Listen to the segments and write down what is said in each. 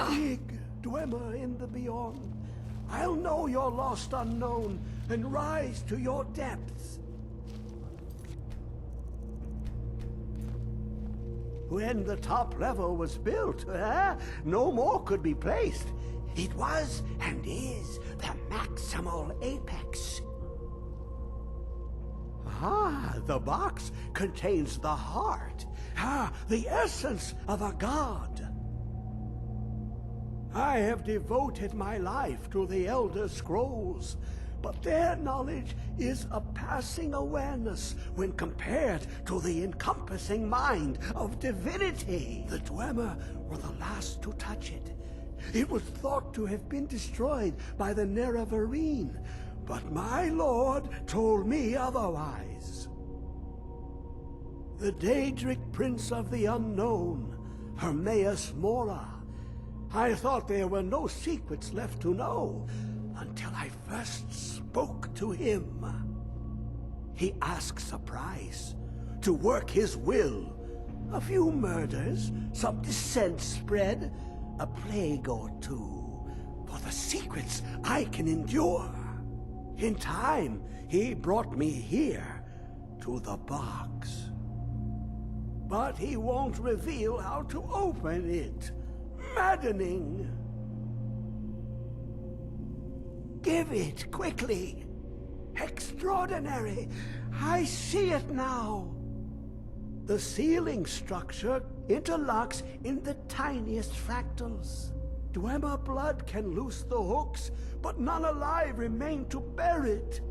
Dig, dweller in the beyond. I'll know your lost unknown and rise to your depths. When the top level was built, no more could be placed. It was and is the maximal apex. The box contains the heart, the essence of a god. I have devoted my life to the Elder Scrolls, but their knowledge is a passing awareness when compared to the encompassing mind of divinity. The Dwemer were the last to touch it. It was thought to have been destroyed by the Nerevarine, but my lord told me otherwise. The Daedric Prince of the Unknown, Hermaeus Mora. I thought there were no secrets left to know until I first spoke to him. He asks a price to work his will. A few murders, some dissent spread, a plague or two, for the secrets I can endure. In time, he brought me here, to the box. But he won't reveal how to open it. Maddening. Give it quickly. Extraordinary. I see it now. The ceiling structure interlocks in the tiniest fractals. Dwemer blood can loose the hooks, but none alive remain to bear it.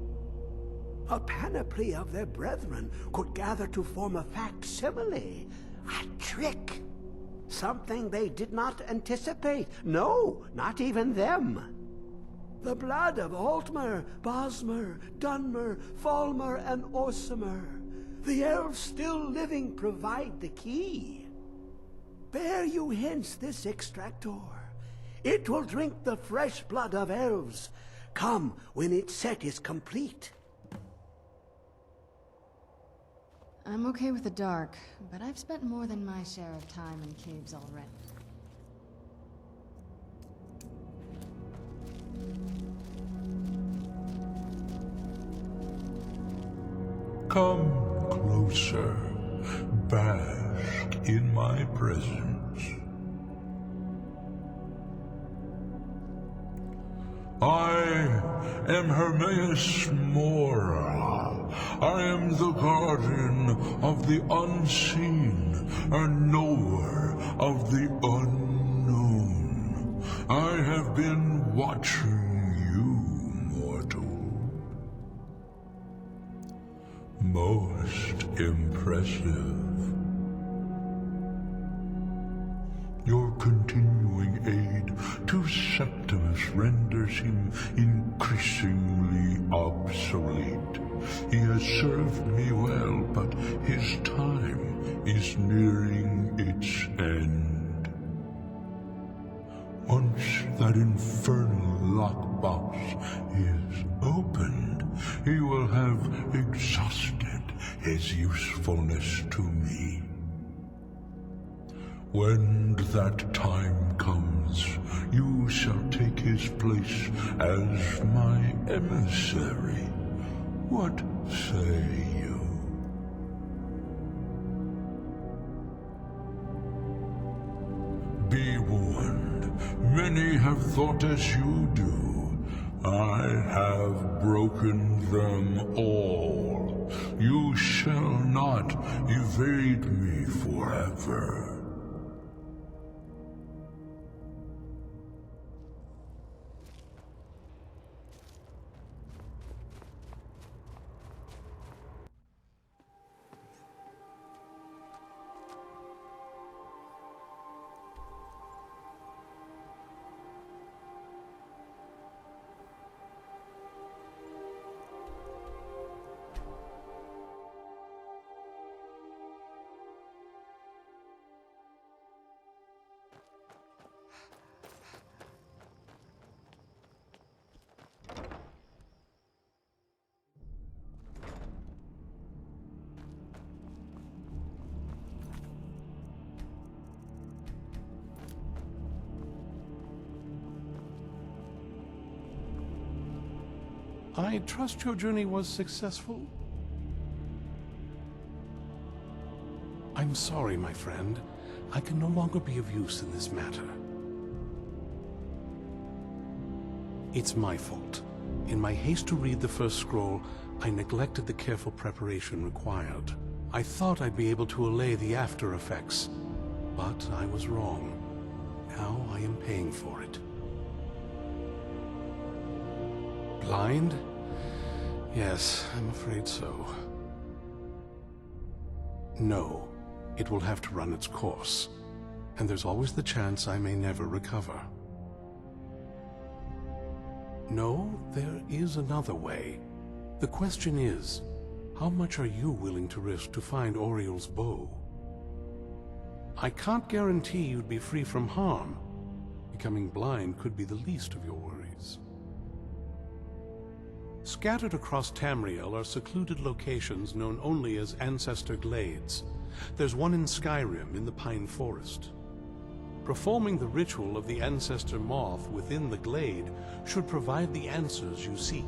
A panoply of their brethren could gather to form a facsimile, a trick. Something they did not anticipate. No, not even them. The blood of Altmer, Bosmer, Dunmer, Falmer, and Orsimer. The elves still living provide the key. Bear you hence this extractor. It will drink the fresh blood of elves. Come when its set is complete. I'm okay with the dark, but I've spent more than my share of time in caves already. Come closer, bask in my presence. I am Hermaeus Mora. I am the guardian of the unseen, a knower of the unknown. I have been watching you, mortal. Most impressive. Your continuing aid to Septimus renders him increasingly obsolete. He has served me well, but his time is nearing its end. Once that infernal lockbox is opened, he will have exhausted his usefulness to me. When that time comes, you shall take his place as my emissary. What say you? Be warned, many have thought as you do. I have broken them all. You shall not evade me forever. I trust your journey was successful? I'm sorry, my friend. I can no longer be of use in this matter. It's my fault. In my haste to read the first scroll, I neglected the careful preparation required. I thought I'd be able to allay the after effects, but I was wrong. Now I am paying for it. Blind? Yes, I'm afraid so. No, it will have to run its course, and there's always the chance I may never recover. No, there is another way. The question is, how much are you willing to risk to find Oriel's bow? I can't guarantee you'd be free from harm. Becoming blind could be the least of your worries. Scattered across Tamriel are secluded locations known only as Ancestor Glades. There's one in Skyrim in the Pine Forest. Performing the ritual of the Ancestor Moth within the glade should provide the answers you seek.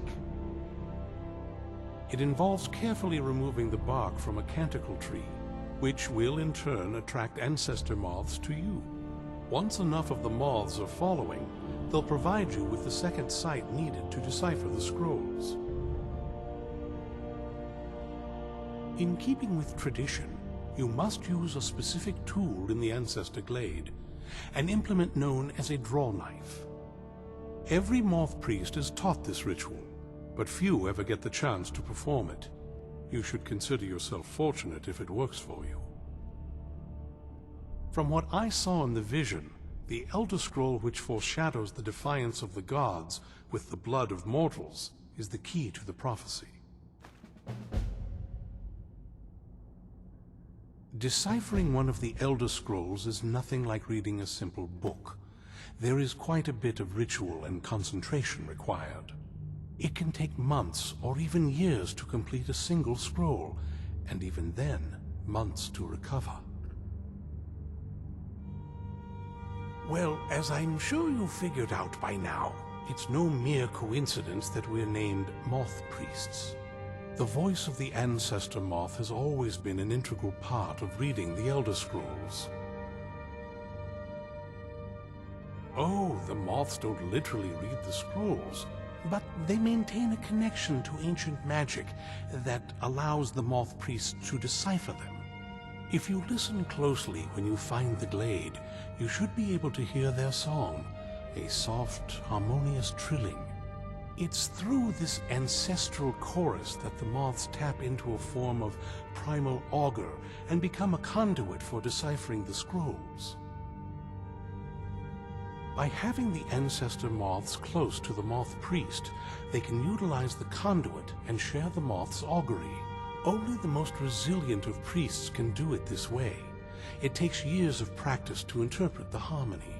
It involves carefully removing the bark from a canticle tree, which will in turn attract ancestor moths to you. Once enough of the moths are following, they'll provide you with the second sight needed to decipher the scrolls. In keeping with tradition, you must use a specific tool in the Ancestor Glade, an implement known as a draw knife. Every moth priest is taught this ritual, but few ever get the chance to perform it. You should consider yourself fortunate if it works for you. From what I saw in the vision, the Elder Scroll which foreshadows the defiance of the gods with the blood of mortals is the key to the prophecy. Deciphering one of the Elder Scrolls is nothing like reading a simple book. There is quite a bit of ritual and concentration required. It can take months or even years to complete a single scroll, and even then, months to recover. Well, as I'm sure you figured out by now, it's no mere coincidence that we're named Moth Priests. The voice of the Ancestor Moth has always been an integral part of reading the Elder Scrolls. Oh, the moths don't literally read the scrolls, but they maintain a connection to ancient magic that allows the Moth Priests to decipher them. If you listen closely when you find the glade, you should be able to hear their song, a soft, harmonious trilling. It's through this ancestral chorus that the moths tap into a form of primal augur and become a conduit for deciphering the scrolls. By having the ancestor moths close to the moth priest, they can utilize the conduit and share the moth's augury. Only the most resilient of priests can do it this way. It takes years of practice to interpret the harmony.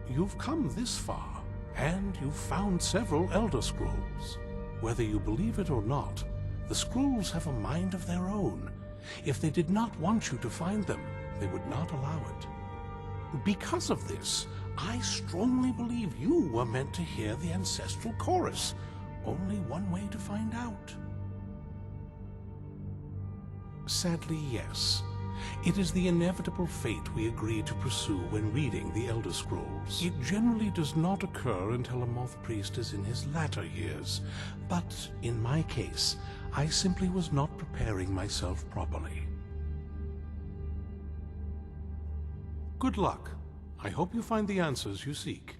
You've come this far, and you've found several Elder Scrolls. Whether you believe it or not, the scrolls have a mind of their own. If they did not want you to find them, they would not allow it. Because of this, I strongly believe you were meant to hear the ancestral chorus. Only one way to find out. Sadly, yes. It is the inevitable fate we agree to pursue when reading the Elder Scrolls. It generally does not occur until a moth priest is in his latter years, but in my case, I simply was not preparing myself properly. Good luck. I hope you find the answers you seek.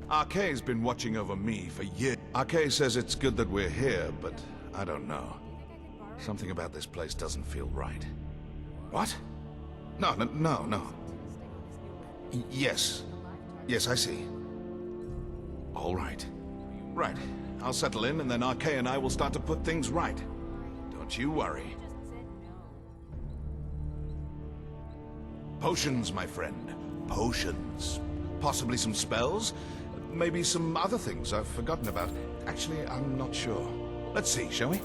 Arkay's been watching over me for years. Arkay says it's good that we're here, but I don't know. Something about this place doesn't feel right. What? No. Yes. Yes, I see. All right. Right. I'll settle in, and then Arkay and I will start to put things right. Don't you worry. Potions, my friend. Potions. Possibly some spells? Maybe some other things I've forgotten about. Actually, I'm not sure. Let's see, shall we?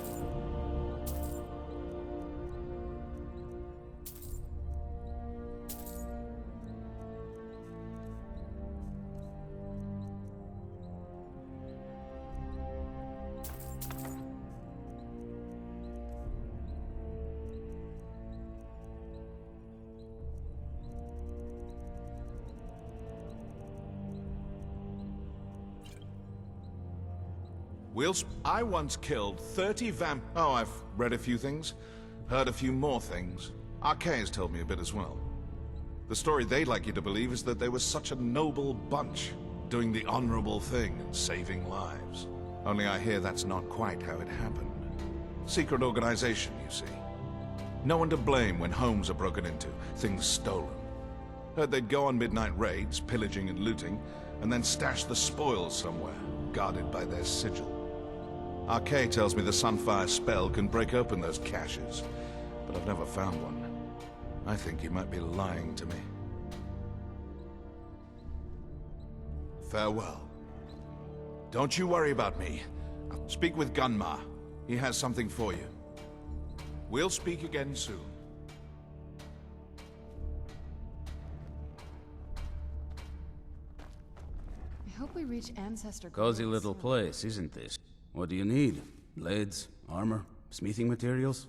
I once killed 30 Oh, I've read a few things, heard a few more things. Arcay has told me a bit as well. The story they'd like you to believe is that they were such a noble bunch, doing the honorable thing and saving lives. Only I hear that's not quite how it happened. Secret organization, you see. No one to blame when homes are broken into, things stolen. Heard they'd go on midnight raids, pillaging and looting, and then stash the spoils somewhere, guarded by their sigil. Arcay tells me the Sunfire spell can break open those caches, but I've never found one. I think he might be lying to me. Farewell. Don't you worry about me. Speak with Gunmar. He has something for you. We'll speak again soon. I hope we reach Ancestor Glade Cozy little soon. place, isn't this? What do you need? Blades, armor, smithing materials?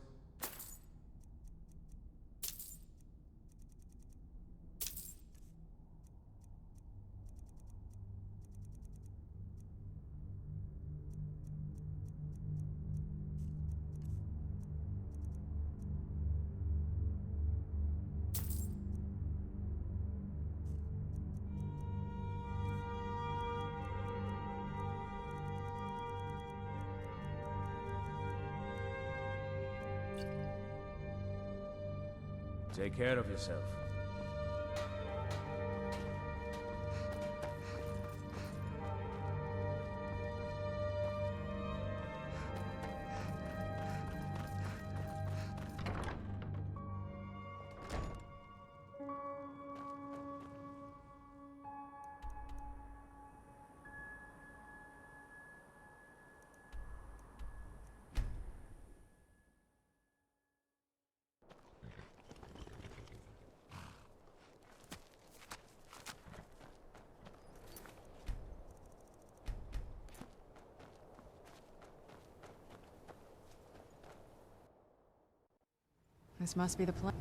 Take care of yourself. This must be the plan.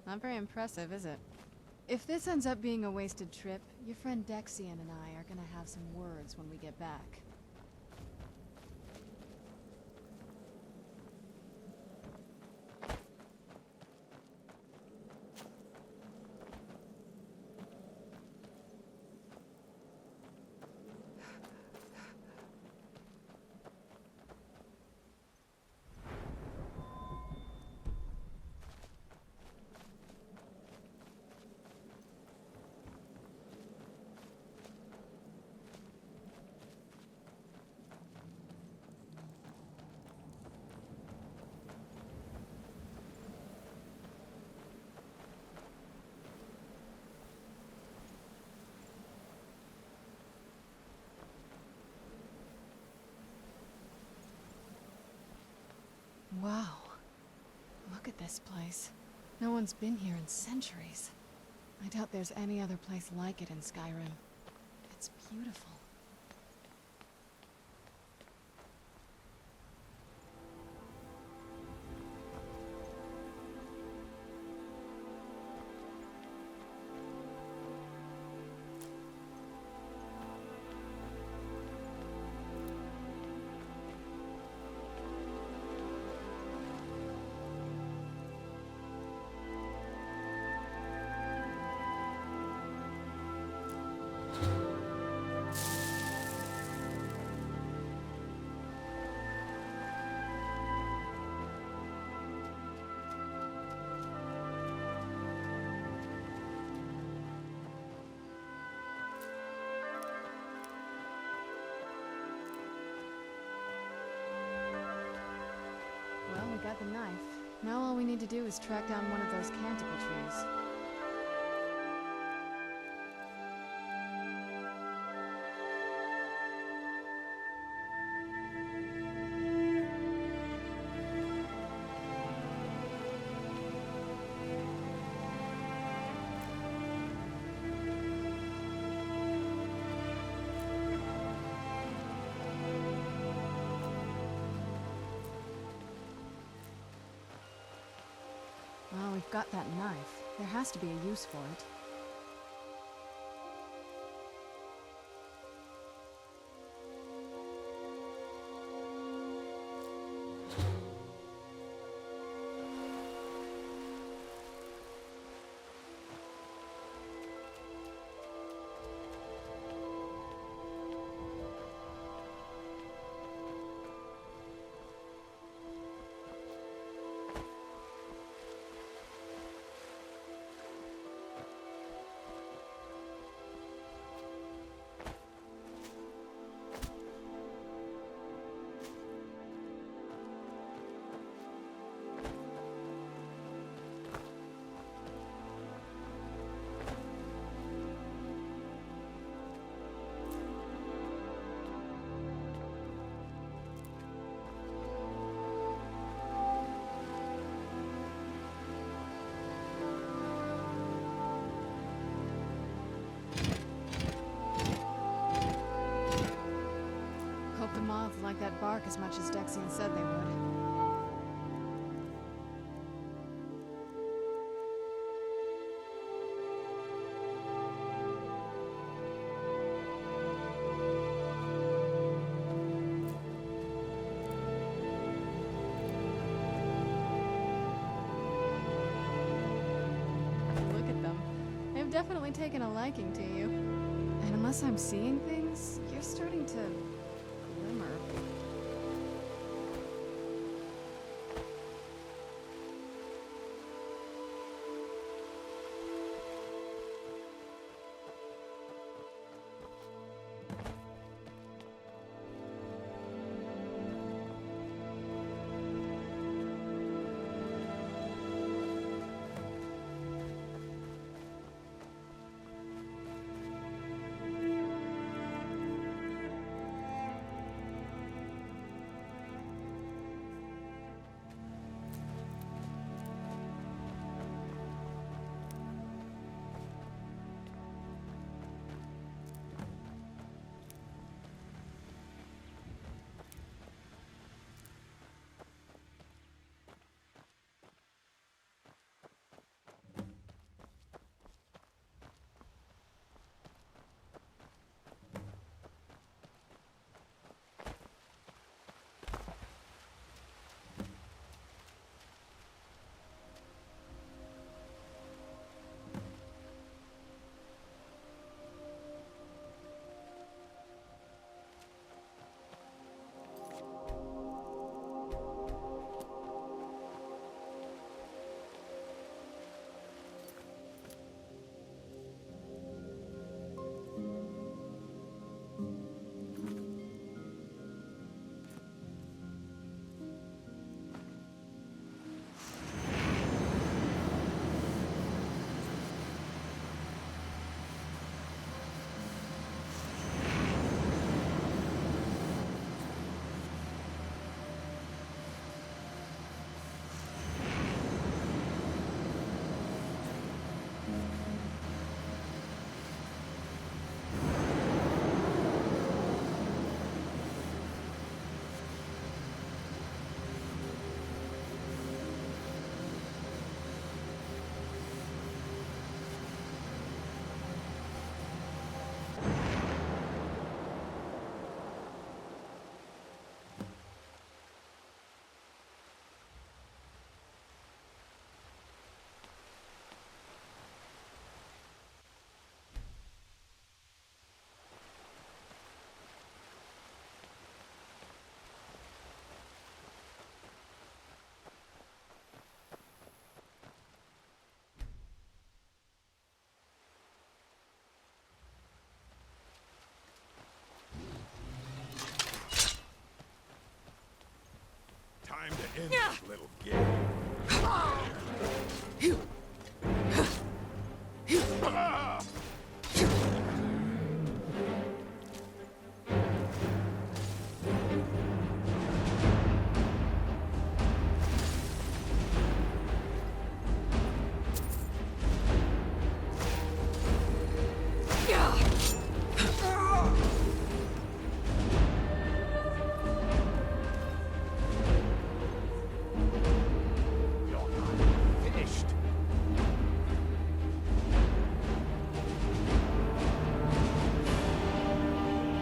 Not very impressive, is it? If this ends up being a wasted trip, your friend Dexian and I are gonna have some words when we get back. Wow. Look at this place. No one's been here in centuries. I doubt there's any other place like it in Skyrim. It's beautiful. got the knife. Now all we need to do is track down one of those canticle trees. Well, we've got that knife. There has to be a use for it. Hope the moths like that bark as much as Dexian said they would. Look at them. They've definitely taken a liking to you. And unless I'm seeing things, you're starting to glimmer. In this little game.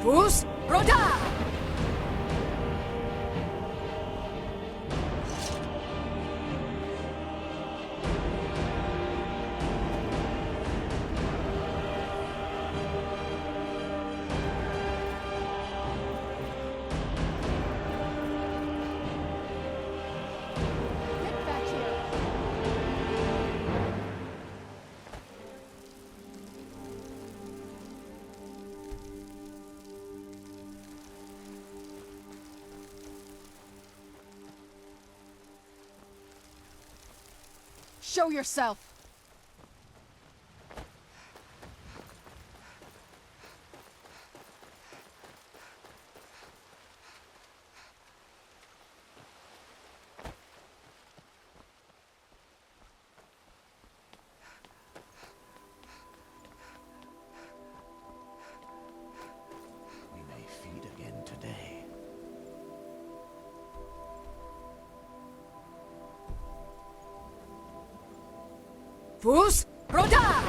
Fus Roda! Get back here! Show yourself! We may feed again today. Fus Roda!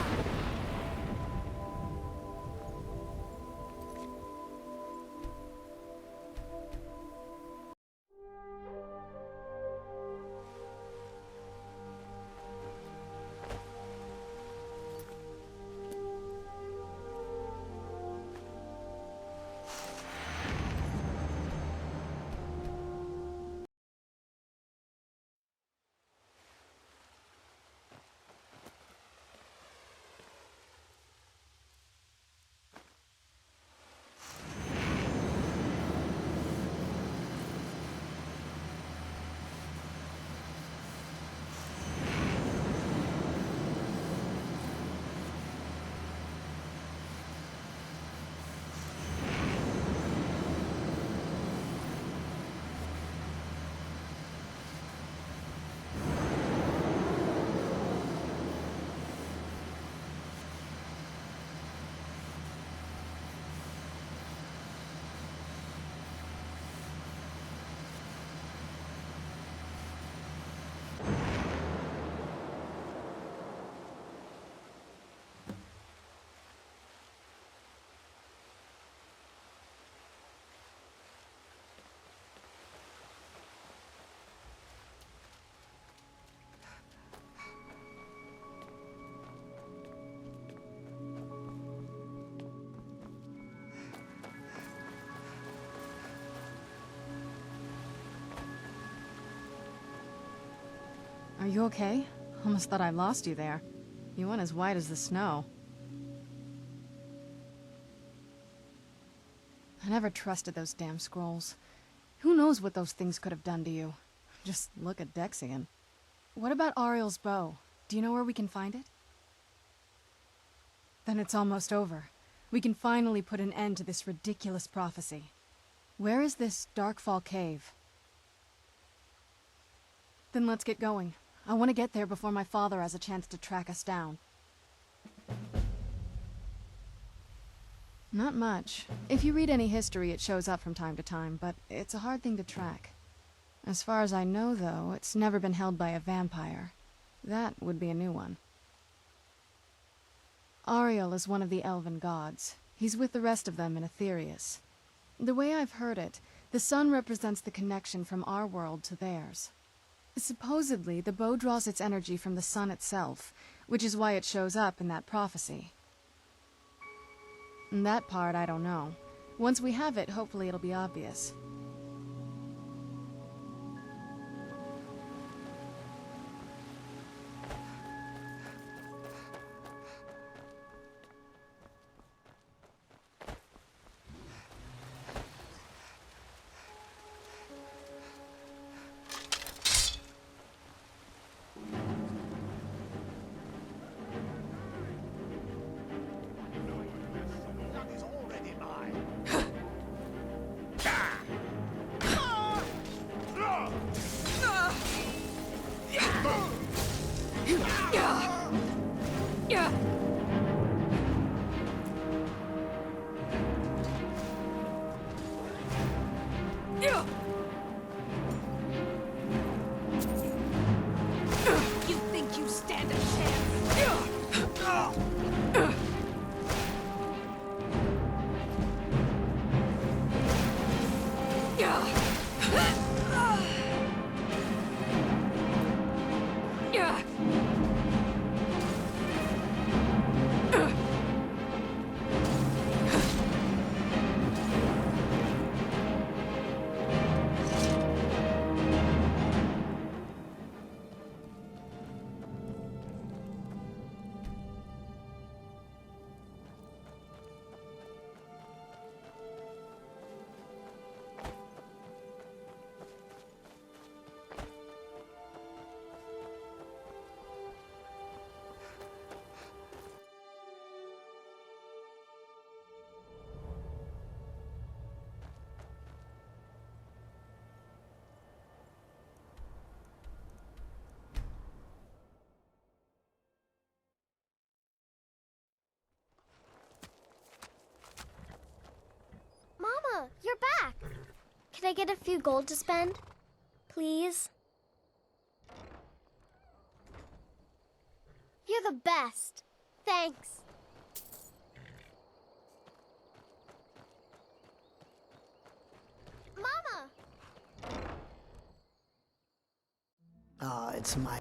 Are you okay? Almost thought I lost you there. You went as white as the snow. I never trusted those damn scrolls. Who knows what those things could have done to you? Just look at Dexian. What about Ariel's bow? Do you know where we can find it? Then it's almost over. We can finally put an end to this ridiculous prophecy. Where is this Darkfall cave? Then let's get going. I want to get there before my father has a chance to track us down. Not much. If you read any history, it shows up from time to time, but it's a hard thing to track. As far as I know, though, it's never been held by a vampire. That would be a new one. Ariel is one of the elven gods. He's with the rest of them in Aetherius. The way I've heard it, the sun represents the connection from our world to theirs. Supposedly, the bow draws its energy from the sun itself, which is why it shows up in that prophecy. And that part, I don't know. Once we have it, hopefully it'll be obvious. You think you stand a chance? Mama, you're back. Can I get a few gold to spend? Please? You're the best. Thanks. Mama! Ah, it's my...